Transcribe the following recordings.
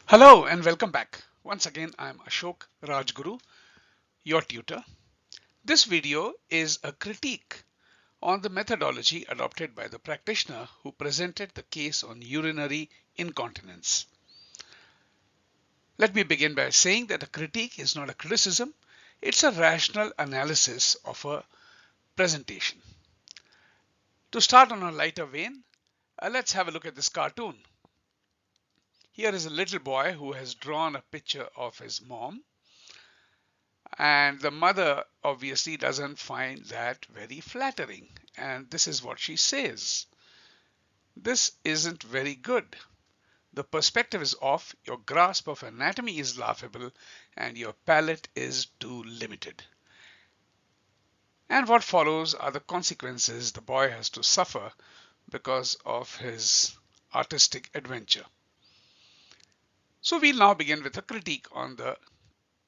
Hello and welcome back. Once again, I'm Ashok Rajguru, your tutor. This video is a critique on the methodology adopted by the practitioner who presented the case on urinary incontinence. Let me begin by saying that a critique is not a criticism, it's a rational analysis of a presentation. To start on a lighter vein, let's have a look at this cartoon. Here is a little boy who has drawn a picture of his mom. And the mother obviously doesn't find that very flattering. And this is what she says. This isn't very good. The perspective is off, your grasp of anatomy is laughable, and your palate is too limited. And what follows are the consequences the boy has to suffer because of his artistic adventure. So we'll now begin with a critique on the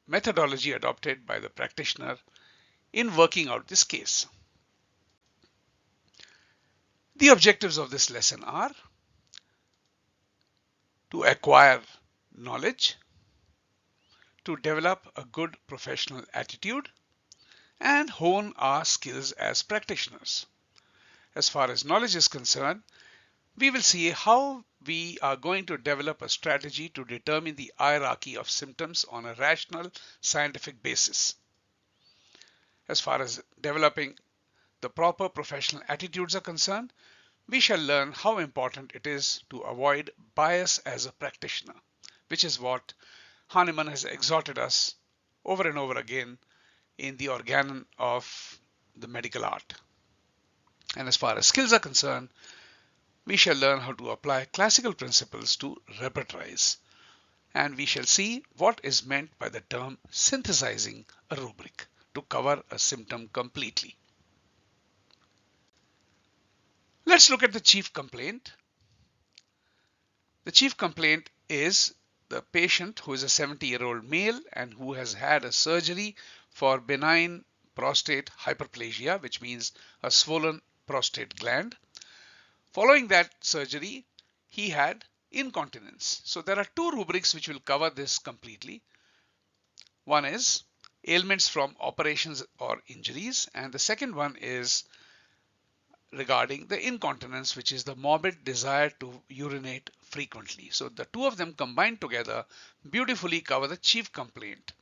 methodology adopted by the practitioner in working out this case. The objectives of this lesson are to acquire knowledge, to develop a good professional attitude, and hone our skills as practitioners. As far as knowledge is concerned, we will see how we are going to develop a strategy to determine the hierarchy of symptoms on a rational scientific basis. As far as developing the proper professional attitudes are concerned, we shall learn how important it is to avoid bias as a practitioner, which is what Hahnemann has exhorted us over and over again in the organon of the medical art. And as far as skills are concerned, we shall learn how to apply classical principles to repertories. And we shall see what is meant by the term synthesizing a rubric to cover a symptom completely. Let's look at the chief complaint. The chief complaint is the patient who is a 70-year-old male and who has had a surgery for benign prostate hyperplasia, which means a swollen prostate gland. Following that surgery, he had incontinence. So there are two rubrics which will cover this completely. One is ailments from operations or injuries, and the second one is regarding the incontinence, which is the morbid desire to urinate frequently. So the two of them combined together beautifully cover the chief complaint.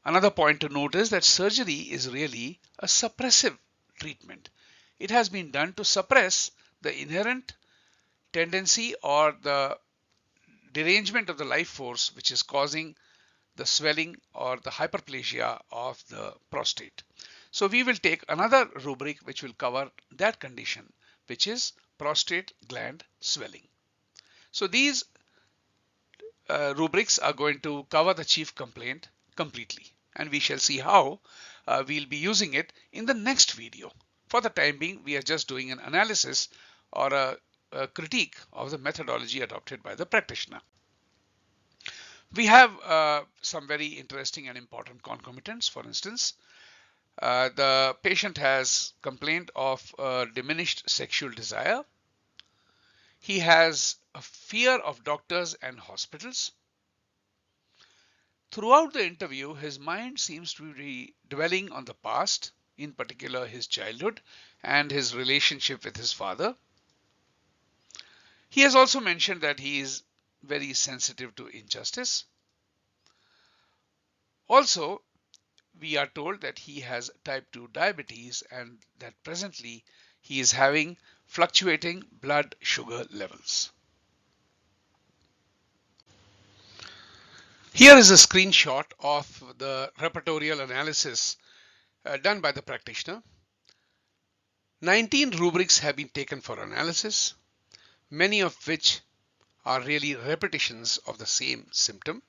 Another point to note is that surgery is really a suppressive treatment. It has been done to suppress the inherent tendency or the derangement of the life force which is causing the swelling or the hyperplasia of the prostate. So we will take another rubric which will cover that condition, which is prostate gland swelling. So these rubrics are going to cover the chief complaint completely, and we shall see how we'll be using it in the next video. For the time being, we are just doing an analysis or a critique of the methodology adopted by the practitioner. We have some very interesting and important concomitants. For instance, the patient has complained of diminished sexual desire. He has a fear of doctors and hospitals. Throughout the interview, his mind seems to be dwelling on the past, in particular his childhood and his relationship with his father. He has also mentioned that he is very sensitive to injustice. Also, we are told that he has type 2 diabetes and that presently he is having fluctuating blood sugar levels. Here is a screenshot of the repertorial analysis done by the practitioner. 19 rubrics have been taken for analysis, many of which are really repetitions of the same symptom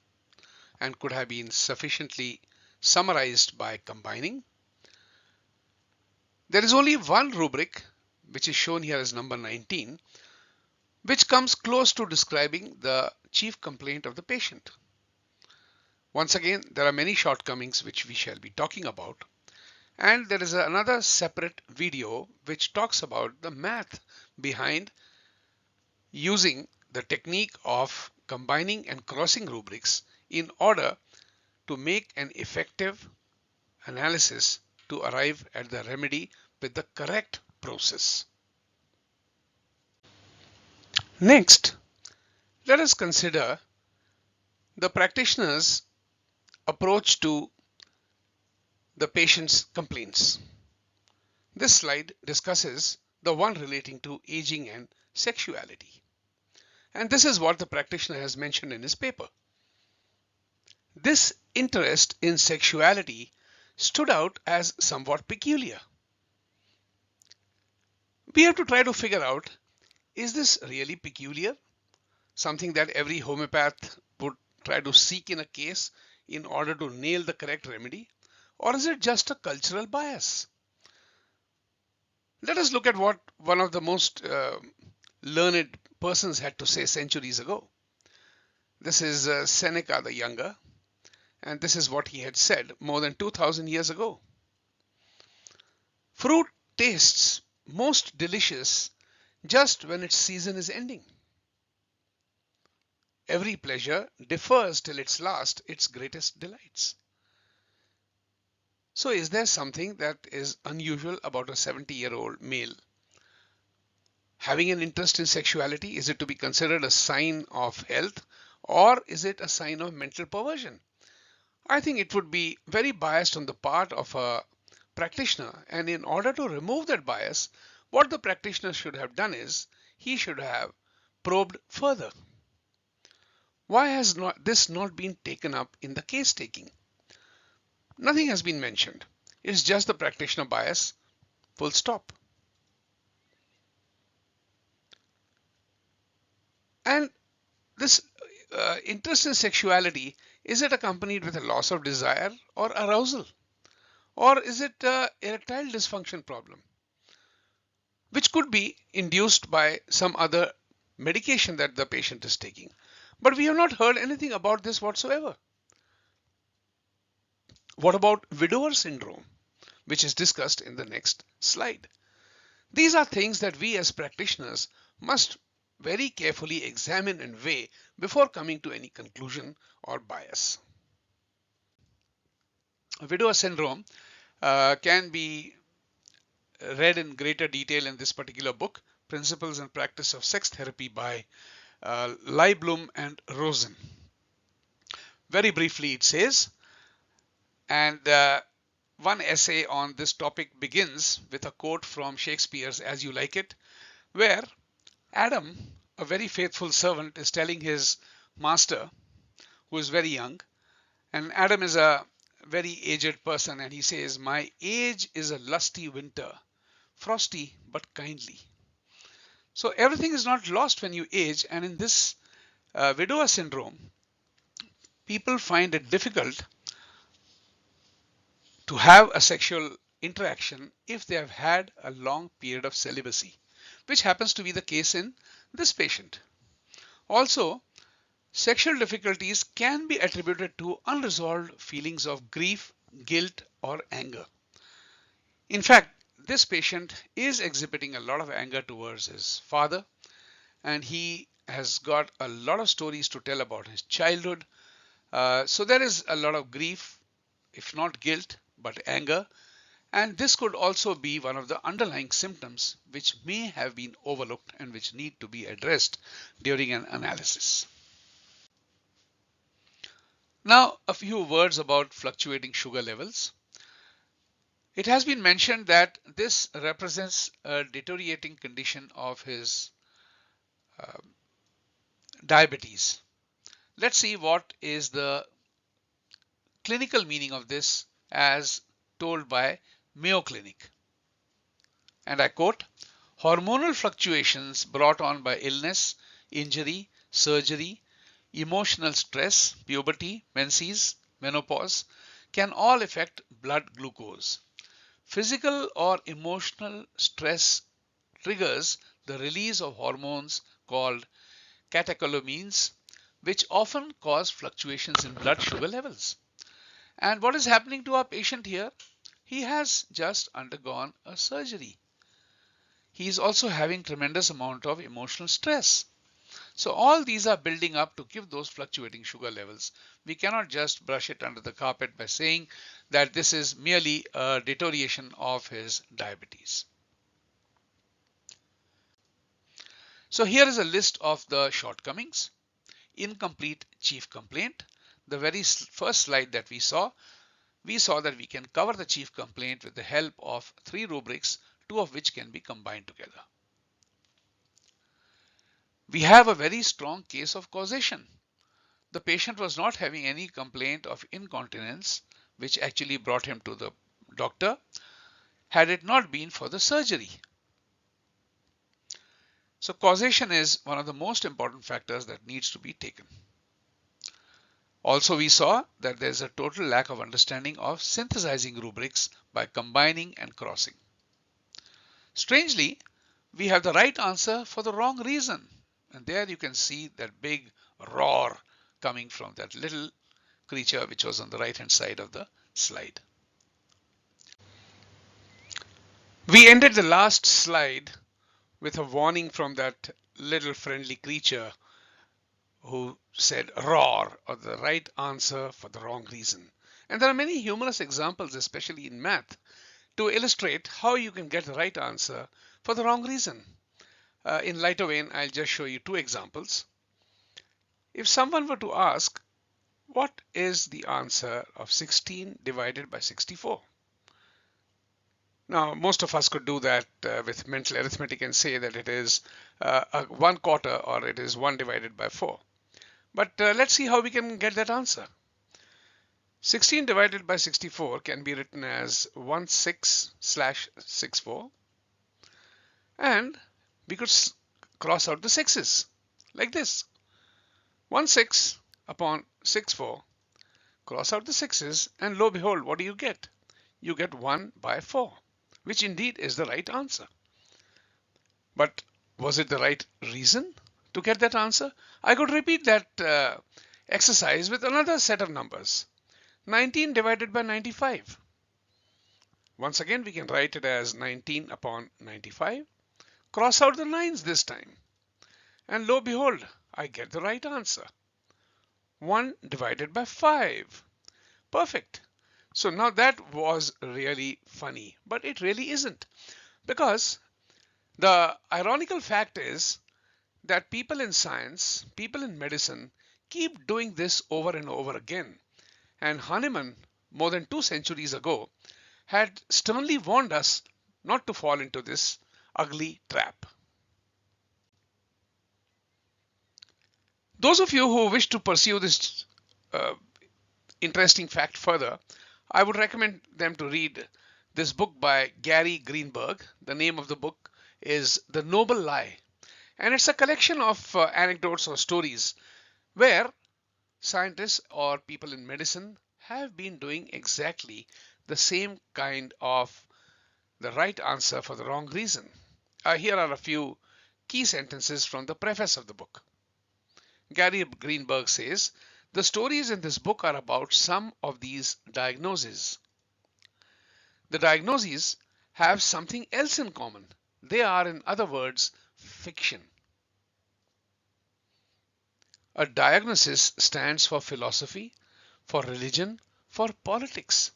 and could have been sufficiently summarized by combining. There is only one rubric, which is shown here as number 19, which comes close to describing the chief complaint of the patient. Once again, there are many shortcomings which we shall be talking about. And there is another separate video which talks about the math behind using the technique of combining and crossing rubrics in order to make an effective analysis to arrive at the remedy with the correct process. Next, let us consider the practitioner's approach to the patient's complaints. This slide discusses the one relating to aging and sexuality. And this is what the practitioner has mentioned in his paper. This interest in sexuality stood out as somewhat peculiar. We have to try to figure out, is this really peculiar? Something that every homeopath would try to seek in a case in order to nail the correct remedy? Or is it just a cultural bias? Let us look at what one of the most learned persons had to say centuries ago. This is Seneca the Younger, and this is what he had said more than 2000 years ago. Fruit tastes most delicious just when its season is ending. Every pleasure differs till its last its greatest delights. So is there something that is unusual about a 70-year-old male having an interest in sexuality? Is it to be considered a sign of health, or is it a sign of mental perversion? I think it would be very biased on the part of a practitioner, and in order to remove that bias, what the practitioner should have done is he should have probed further. Why has this not been taken up in the case taking? Nothing has been mentioned. It's just the practitioner bias, full stop. And this interest in sexuality, is it accompanied with a loss of desire or arousal? Or is it an erectile dysfunction problem, which could be induced by some other medication that the patient is taking? But we have not heard anything about this whatsoever. What about widower syndrome, which is discussed in the next slide? These are things that we as practitioners must very carefully examine and weigh before coming to any conclusion or bias. Widower syndrome can be read in greater detail in this particular book, Principles and Practice of Sex Therapy by Leiblum and Rosen. Very briefly it says, and one essay on this topic begins with a quote from Shakespeare's As You Like It, where Adam, a very faithful servant, is telling his master, who is very young, and Adam is a very aged person, and he says, "My age is a lusty winter, frosty but kindly." So everything is not lost when you age, and in this widower syndrome, people find it difficult to have a sexual interaction if they have had a long period of celibacy, which happens to be the case in this patient. Also, sexual difficulties can be attributed to unresolved feelings of grief, guilt, or anger. In fact, this patient is exhibiting a lot of anger towards his father, and he has got a lot of stories to tell about his childhood. So there is a lot of grief, if not guilt, but anger. And this could also be one of the underlying symptoms which may have been overlooked and which need to be addressed during an analysis. Now, a few words about fluctuating sugar levels. It has been mentioned that this represents a deteriorating condition of his diabetes. Let's see what is the clinical meaning of this as told by Mayo Clinic. And I quote, "Hormonal fluctuations brought on by illness, injury, surgery, emotional stress, puberty, menses, menopause can all affect blood glucose. Physical or emotional stress triggers the release of hormones called catecholamines, which often cause fluctuations in blood sugar levels." And what is happening to our patient here? He has just undergone a surgery. He is also having tremendous amount of emotional stress. So all these are building up to give those fluctuating sugar levels. We cannot just brush it under the carpet by saying that this is merely a deterioration of his diabetes. So here is a list of the shortcomings. Incomplete chief complaint. The very first slide that we saw that we can cover the chief complaint with the help of 3 rubrics, 2 of which can be combined together. We have a very strong case of causation. The patient was not having any complaint of incontinence, which actually brought him to the doctor, had it not been for the surgery. So causation is one of the most important factors that needs to be taken. Also, we saw that there's a total lack of understanding of synthesizing rubrics by combining and crossing. Strangely, we have the right answer for the wrong reason. And there you can see that big roar coming from that little creature which was on the right hand side of the slide. We ended the last slide with a warning from that little friendly creature who said roar, or the right answer for the wrong reason. And there are many humorous examples, especially in math, to illustrate how you can get the right answer for the wrong reason. In lighter vein, I'll just show you 2 examples. If someone were to ask, what is the answer of 16 divided by 64? Now, most of us could do that with mental arithmetic and say that it is 1/4 or it is 1 divided by 4. But let's see how we can get that answer. 16 divided by 64 can be written as 16/64, and we could cross out the 6's like this. 16 upon 64, cross out the 6's, and lo behold, what do you get? You get 1 by 4, which indeed is the right answer. But was it the right reason to get that answer? I could repeat that exercise with another set of numbers. 19 divided by 95. Once again, we can write it as 19 upon 95. Cross out the 9's this time. And lo behold, I get the right answer. 1 divided by 5. Perfect. So now that was really funny, but it really isn't. Because the ironical fact is that people in science, people in medicine, keep doing this over and over again. And Hahnemann, more than 2 centuries ago, had sternly warned us not to fall into this ugly trap. Those of you who wish to pursue this interesting fact further, I would recommend them to read this book by Gary Greenberg. The name of the book is The Noble Lie. And it's a collection of anecdotes or stories where scientists or people in medicine have been doing exactly the same kind of the right answer for the wrong reason. Here are a few key sentences from the preface of the book. Gary Greenberg says, the stories in this book are about some of these diagnoses. The diagnoses have something else in common. They are, in other words, fiction. A diagnosis stands for philosophy, for religion, for politics.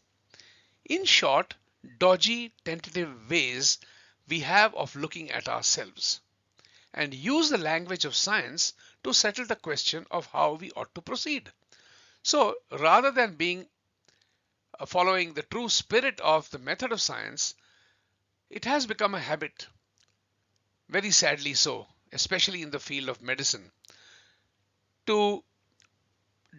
In short, dodgy, tentative ways we have of looking at ourselves, and use the language of science to settle the question of how we ought to proceed. So rather than being following the true spirit of the method of science, it has become a habit, very sadly so, especially in the field of medicine, to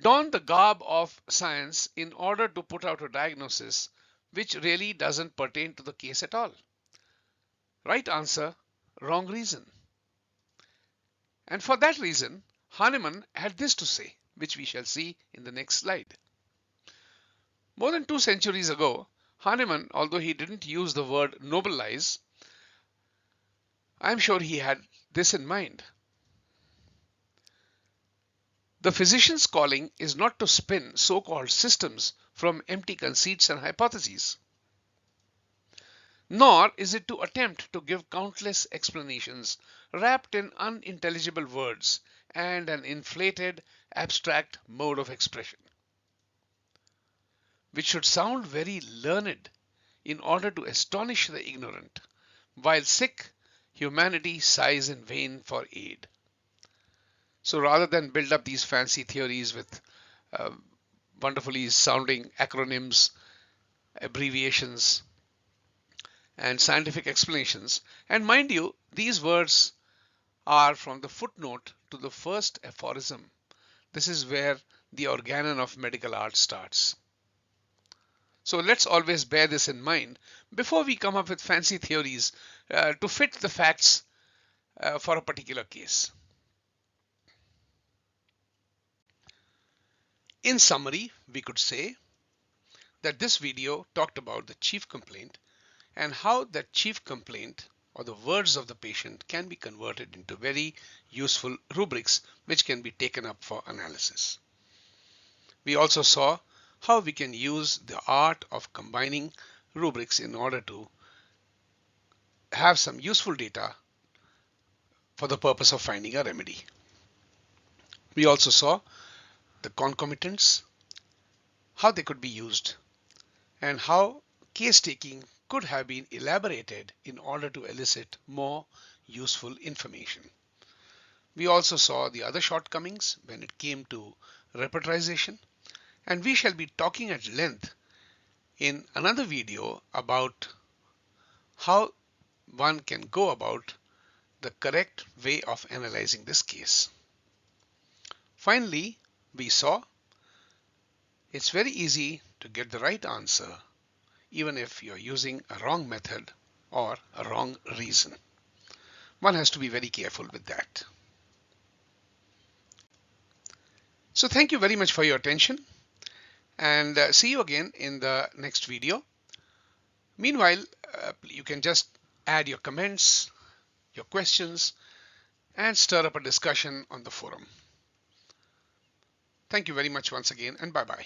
don the garb of science in order to put out a diagnosis which really doesn't pertain to the case at all. Right answer, wrong reason. And for that reason, Hahnemann had this to say, which we shall see in the next slide. More than 2 centuries ago, Hahnemann, although he didn't use the word noble lies, I'm sure he had this in mind. The physician's calling is not to spin so-called systems from empty conceits and hypotheses, nor is it to attempt to give countless explanations wrapped in unintelligible words and an inflated, abstract mode of expression, which should sound very learned in order to astonish the ignorant, while sick, humanity sighs in vain for aid. So rather than build up these fancy theories with uh, wonderfully sounding acronyms, abbreviations, and scientific explanations, and mind you, these words are from the footnote to the first aphorism. This is where the organon of medical art starts. So let's always bear this in mind before we come up with fancy theories to fit the facts for a particular case. In summary, we could say that this video talked about the chief complaint and how that chief complaint or the words of the patient can be converted into very useful rubrics which can be taken up for analysis. We also saw how we can use the art of combining rubrics in order to have some useful data for the purpose of finding a remedy. We also saw the concomitants, how they could be used, and how case taking could have been elaborated in order to elicit more useful information. We also saw the other shortcomings when it came to repertorization, and we shall be talking at length in another video about how one can go about the correct way of analyzing this case. Finally, we saw it's very easy to get the right answer even if you're using a wrong method or a wrong reason. One has to be very careful with that. So thank you very much for your attention, and see you again in the next video. Meanwhile, you can just add your comments, your questions, and stir up a discussion on the forum. Thank you very much once again, and bye-bye.